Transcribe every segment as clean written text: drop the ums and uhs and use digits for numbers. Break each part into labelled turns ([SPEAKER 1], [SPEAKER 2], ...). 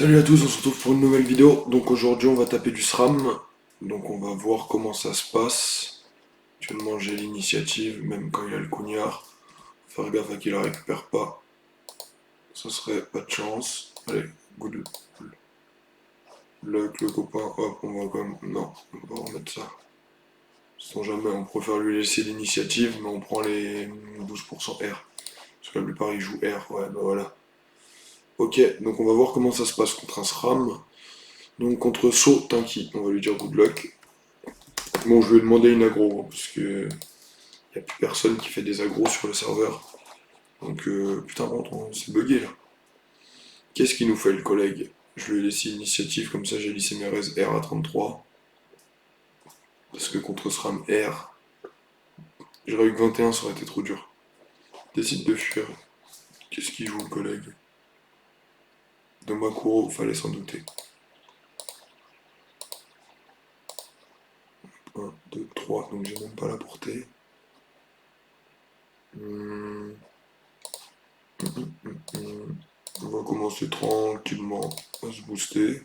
[SPEAKER 1] Salut à tous, on se retrouve pour une nouvelle vidéo. Donc aujourd'hui on va taper du SRAM. Donc on va voir comment ça se passe. Actuellement j'ai l'initiative, même quand il y a le cognard. Faire gaffe à qu'il la récupère pas. Ça serait pas de chance. Allez, good luck le copain. Hop, on va quand même... Non, on va remettre ça. Sans jamais, on préfère lui laisser l'initiative, mais on prend les 12% R. Parce que la plupart ils jouent R, ouais bah voilà. Ok, donc on va voir comment ça se passe contre un SRAM. Donc contre So Tinky, on va lui dire good luck. Bon, je lui ai demandé une aggro, parce que y a plus personne qui fait des agros sur le serveur. Donc, putain, c'est bugué là. Qu'est-ce qu'il nous fait le collègue? Je lui ai laissé l'initiative, comme ça j'ai lissé mes res R à 33. Parce que contre SRAM R, j'aurais eu que 21, ça aurait été trop dur. Décide de fuir. Qu'est-ce qu'il joue le collègue? Domakuro, fallait s'en douter. 1, 2, 3, donc j'ai même pas la portée. Hmm. On va commencer tranquillement à se booster.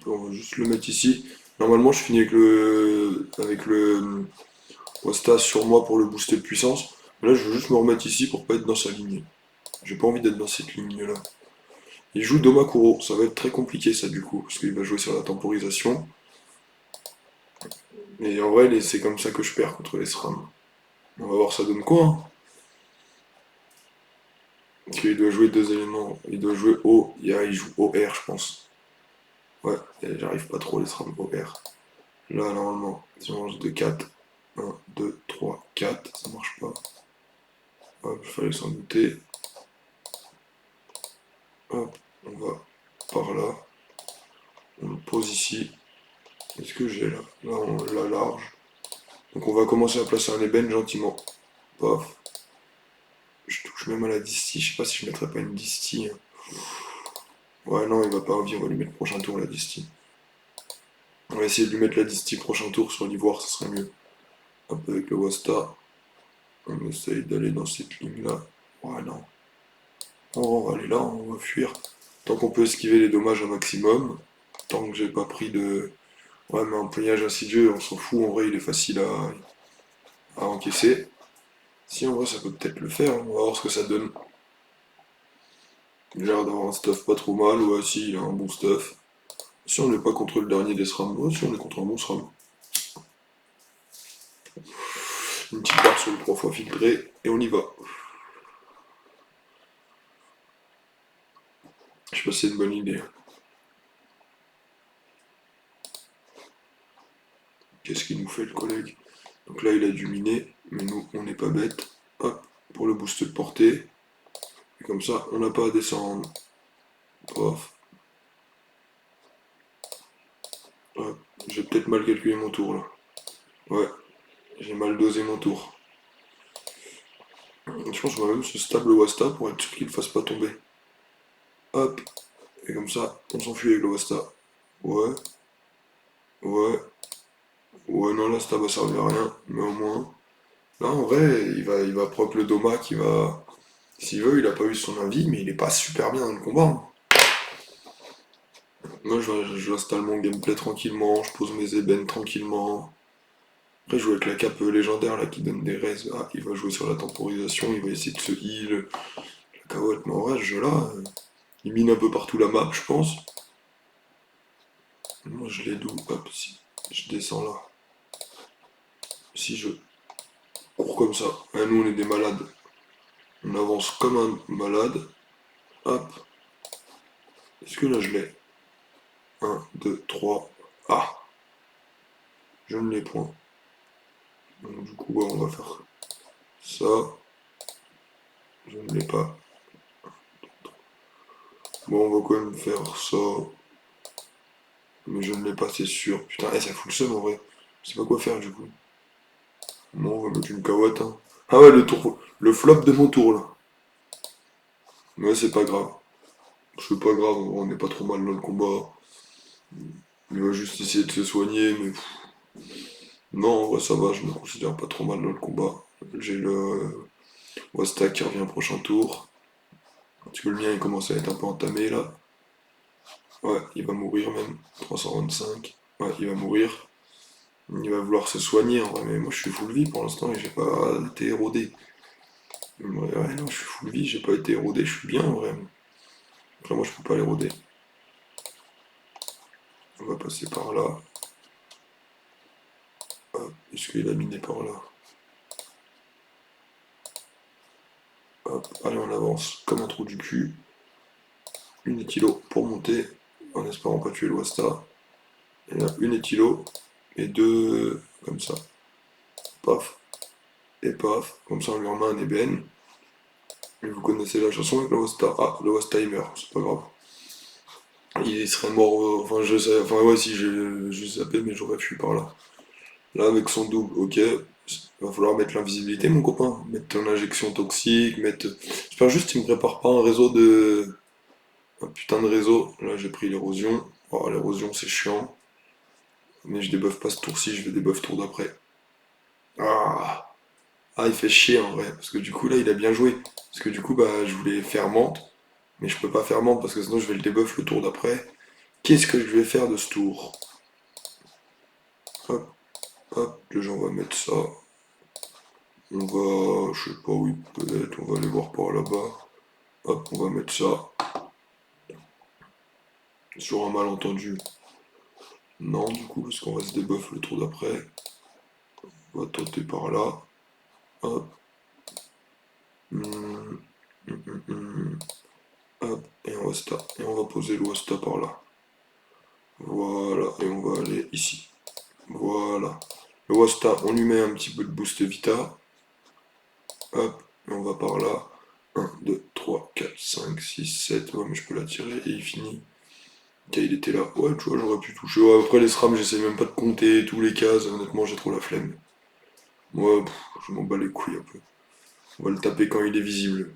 [SPEAKER 1] On va juste le mettre ici. Normalement, je finis avec le Wasta sur moi pour le booster de puissance. Mais là, je veux juste me remettre ici pour pas être dans sa ligne. J'ai pas envie d'être dans cette ligne-là. Il joue Domakuro. Ça va être très compliqué, ça, du coup. Parce qu'il va jouer sur la temporisation. Et en vrai, c'est comme ça que je perds contre les SRAM. On va voir ça donne quoi, hein. Parce qu'il doit jouer deux éléments. Il doit jouer O. Il joue OR, je pense. Ouais, j'arrive pas trop les SRAM OR. Là, normalement, si on mange de 4, 1, 2, 3, 4, ça marche pas. Hop, il fallait s'en douter. Hop, on va par là. On le pose ici. Qu'est-ce que j'ai là? Là, on l'a large. Donc on va commencer à placer un ébène gentiment. Paf. Je touche même à la distie. Je sais pas si je mettrais pas une distie, hein. Ouais, non, il va pas envie. On va lui mettre prochain tour la distie. On va essayer de lui mettre la distie prochain tour sur l'ivoire, ça serait mieux. Hop, avec le Wasta. On essaye d'aller dans cette ligne-là. Ouais, non. On va aller là, on va fuir. Tant qu'on peut esquiver les dommages un maximum. Tant que j'ai pas pris de... Ouais, mais un empoignage insidieux, on s'en fout, en vrai, il est facile à encaisser. Si, en vrai, ça peut peut-être le faire, hein. On va voir ce que ça donne. Il a l'air d'avoir un stuff pas trop mal, ouais, si, il a un bon stuff. Si on n'est pas contre le dernier des SRAM, ouais, si on est contre un bon SRAM. Une petite barre sur le 3 fois filtré, et on y va. Je sais pas si c'est une bonne idée. Qu'est-ce qu'il nous fait, le collègue? Donc là, il a du miné, mais nous, on n'est pas bête. Hop, pour le boost de portée. Et comme ça, on n'a pas à descendre. Paf. Hop. J'ai peut-être mal calculé mon tour, là. Ouais, j'ai mal dosé mon tour. Je pense qu'on va même se stable Wasta pour être sûr qu'il ne fasse pas tomber. Hop, et comme ça, on s'enfuit avec le Wasta. Ouais, ouais, ouais, non, là, stab va servir à rien, mais au moins. Là, en vrai, il va proc le Doma qui va. S'il veut, il a pas eu son avis, mais il est pas super bien dans le combat, hein. Moi, j'installe mon gameplay tranquillement, je pose mes ébènes tranquillement. Après, je joue avec la cape légendaire là qui donne des res. Ah, il va jouer sur la temporisation, il va essayer de se heal. La carotte, mais en vrai, ce jeu-là, il mine un peu partout la map, je pense. Moi, je l'ai d'où? Hop, si je descends là. Si je cours comme ça. Ah, nous, on est des malades. On avance comme un malade. Hop. Est-ce que là, je l'ai? Un, 2, 3. Ah, je ne l'ai point. Donc, du coup, ouais, on va faire ça. Je ne l'ai pas. Bon, on va quand même faire ça. Mais je ne l'ai pas, c'est sûr. Putain, ça fout le seum en vrai. Je sais pas quoi faire du coup. Bon, on va mettre une carotte, hein. Ah ouais, le flop de mon tour là. Mais c'est pas grave. C'est pas grave, on n'est pas trop mal dans le combat. Il va juste essayer de se soigner, mais non, en vrai, ça va, je me considère pas trop mal dans le combat. J'ai le Wasta qui revient prochain tour. Parce que le mien, il commence à être un peu entamé, là. Ouais, il va mourir même. 325. Ouais, il va mourir. Il va vouloir se soigner, en vrai, mais moi, je suis full vie pour l'instant et j'ai pas été érodé. Ouais, non, je suis full vie, j'ai pas été érodé, je suis bien, en vrai. Après, moi, je peux pas l'éroder. On va passer par là. Hop, est-ce qu'il a miné par là? Hop, allez, on avance comme un trou du cul. Une éthilo pour monter, en espérant pas tuer l'Oasta. Et là, une éthilo et deux comme ça. Paf et paf. Comme ça, on lui remet un ébène. Et vous connaissez la chanson avec l'Oasta. Ah, l'Oasta il meurt, c'est pas grave. Il serait mort, enfin je sais, enfin ouais si j'ai zappé mais j'aurais fui par là. Là avec son double, ok, va falloir mettre l'invisibilité mon copain, mettre ton injection toxique, mettre... J'espère juste qu'il me prépare pas un réseau de... Un putain de réseau. Là j'ai pris l'érosion. Oh l'érosion c'est chiant. Mais je débuffe pas ce tour-ci, je vais débuff tour d'après. Ah. Ah il fait chier en vrai, parce que du coup là il a bien joué. Parce que du coup bah je voulais faire menthe, mais je peux pas faire menthe parce que sinon je vais le débuff le tour d'après. Qu'est-ce que je vais faire de ce tour? Hop, hop, déjà on va mettre ça. On va, je sais pas où il peut être, on va aller voir par là-bas. Hop, on va mettre ça. Sur un malentendu. Non, du coup, parce qu'on va se débuff le tour d'après. On va tenter par là. Hop. Hum, hop. Et on va poser l'Oasta par là. Voilà. Et on va aller ici. Voilà. Le Wasta, on lui met un petit peu de boost Vita. Hop. Et on va par là. 1, 2, 3, 4, 5, 6, 7. Ouais, mais je peux la tirer et il finit. Ok, il était là. Ouais, tu vois, j'aurais pu toucher. Ouais, après, les SRAM, j'essaie même pas de compter tous les cases. Honnêtement, j'ai trop la flemme. Moi, je m'en bats les couilles un peu. On va le taper quand il est visible.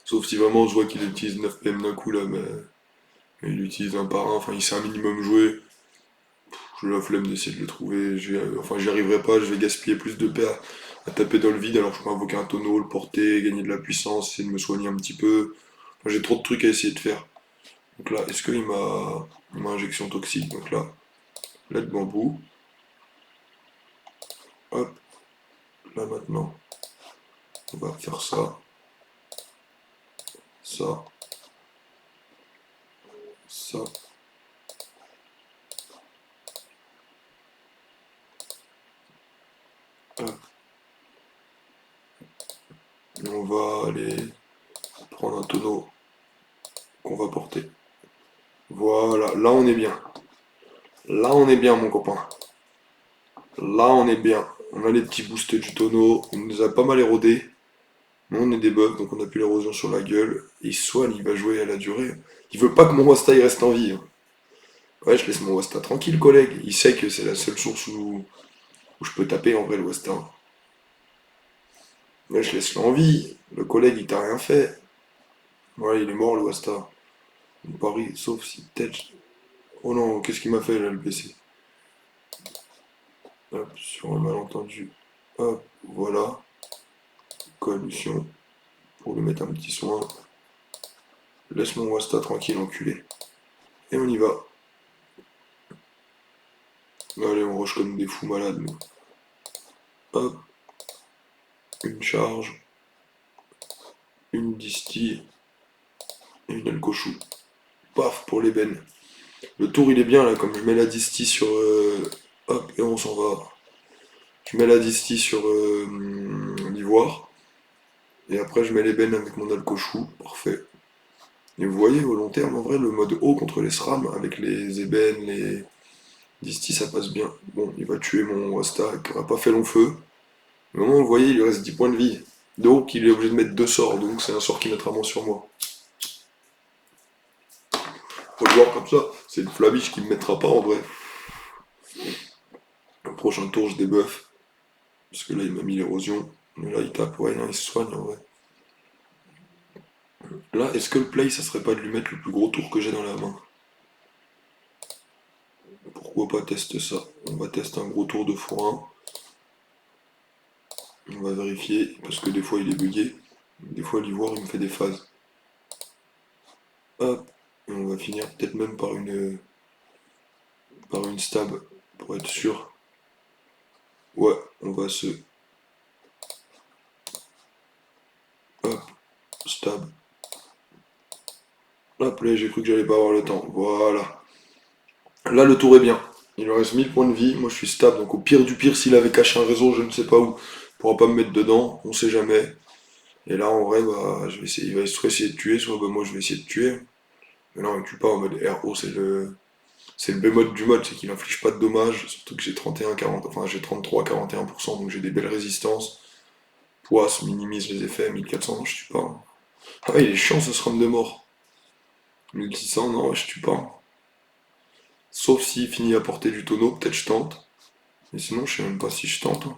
[SPEAKER 1] Sauf si vraiment je vois qu'il utilise 9 PM d'un coup là, mais il utilise un par un. Enfin, il sait un minimum jouer. J'ai la flemme d'essayer de le trouver. Enfin, j'y arriverai pas. Je vais gaspiller plus de paix à taper dans le vide alors que je peux invoquer un tonneau, le porter, gagner de la puissance, essayer de me soigner un petit peu. Enfin, j'ai trop de trucs à essayer de faire. Donc là, est-ce qu'il m'a injection toxique? Donc là, là de bambou. Hop, là maintenant, on va faire ça, ça, ça. Hop. Et on va aller prendre un tonneau qu'on va porter. Voilà, là on est bien. Là on est bien mon copain. Là on est bien. On a les petits boosts du tonneau. On nous a pas mal érodé. Mais on est des buffs, donc on a plus l'érosion sur la gueule. Et Swan il va jouer à la durée. Il veut pas que mon Wasta il reste en vie, hein. Ouais, je laisse mon Wasta tranquille, collègue. Il sait que c'est la seule source où je peux taper en vrai le Wasta. Ouais, je laisse l'envie. Le collègue il t'a rien fait. Ouais, il est mort le Wasta. On parie, sauf si peut-être. Oh non, qu'est-ce qu'il m'a fait là le PC? Hop, sur un malentendu. Hop, voilà. Coalition. Pour lui mettre un petit soin. Laisse mon Wasta tranquille, enculé. Et on y va. Allez, on rush comme des fous malades, nous. Hop, une charge, une distille et une alcochou. Paf, pour l'ébène. Le tour, il est bien, là, comme je mets la distille sur... hop, et on s'en va. Je mets la distille sur l'ivoire. Et après, je mets l'ébène avec mon alcochou. Parfait. Et vous voyez, au long terme, en vrai, le mode haut contre les SRAM, avec les ébènes, les distis, ça passe bien. Bon, il va tuer mon Wasta, qui aura pas fait long feu. Mais au moins, vous voyez, il lui reste 10 points de vie. Donc, il est obligé de mettre deux sorts, donc c'est un sort qui mettra moins sur moi. Faut le voir comme ça. C'est une flabiche qui me mettra pas, en vrai. Le prochain tour, je débuff. Parce que là, il m'a mis l'érosion. Mais là, il tape. Ouais, non, il se soigne, en vrai. Là, est-ce que le play, ça serait pas de lui mettre le plus gros tour que j'ai dans la main? pourquoi pas tester ça. On va tester un gros tour de forain. On va vérifier, parce que des fois il est bugué. Des fois l'ivoire il me fait des phases. Hop, et on va finir peut-être même par une stab, pour être sûr. Ouais, on va se... Hop, stab. Hop là, j'ai cru que j'allais pas avoir le temps. Voilà. Là, le tour est bien. Il lui reste 1000 points de vie. Moi, je suis stable. Donc, au pire du pire, s'il avait caché un réseau, je ne sais pas où, il pourra pas me mettre dedans. On sait jamais. Et là, en vrai, bah, je vais essayer. Il va soit essayer de tuer, soit bah, moi, je vais essayer de tuer. Mais non, il tue pas en mode RO. C'est le B-mode du mode. C'est qu'il n'inflige pas de dommages. Surtout que j'ai 31, 40. Enfin, j'ai 33, 41%. Donc, j'ai des belles résistances. Poisse minimise les effets. 1400, je tue pas. Ah, il est chiant ce SRAM de mort. 1600, non, je tue pas. Sauf s'il finit à portée du tonneau, peut-être je tente. Mais sinon, je sais même pas si je tente, hein.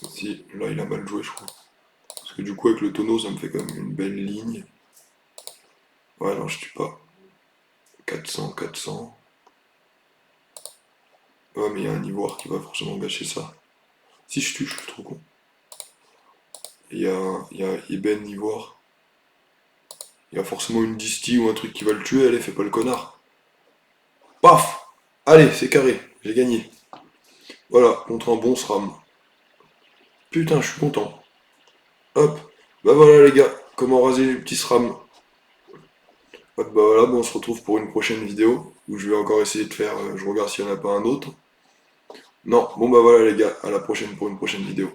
[SPEAKER 1] Si, là, il a mal joué, je crois. Parce que du coup, avec le tonneau, ça me fait quand même une belle ligne. Ouais, non, je tue pas. 400, 400. Ouais, mais il y a un ivoire qui va forcément gâcher ça. Si je tue, je suis trop con. Il y a Eben ivoire. Il y a forcément une distie ou un truc qui va le tuer. Allez, fais pas le connard. Paf! Allez, c'est carré. J'ai gagné. Voilà, contre un bon SRAM. Putain, je suis content. Hop. Bah voilà, les gars. Comment raser les petits SRAM. Hop, bah voilà, bon, on se retrouve pour une prochaine vidéo où je vais encore essayer de faire. Je regarde s'il n'y en a pas un autre. Non, bon bah voilà les gars, à la prochaine pour une prochaine vidéo.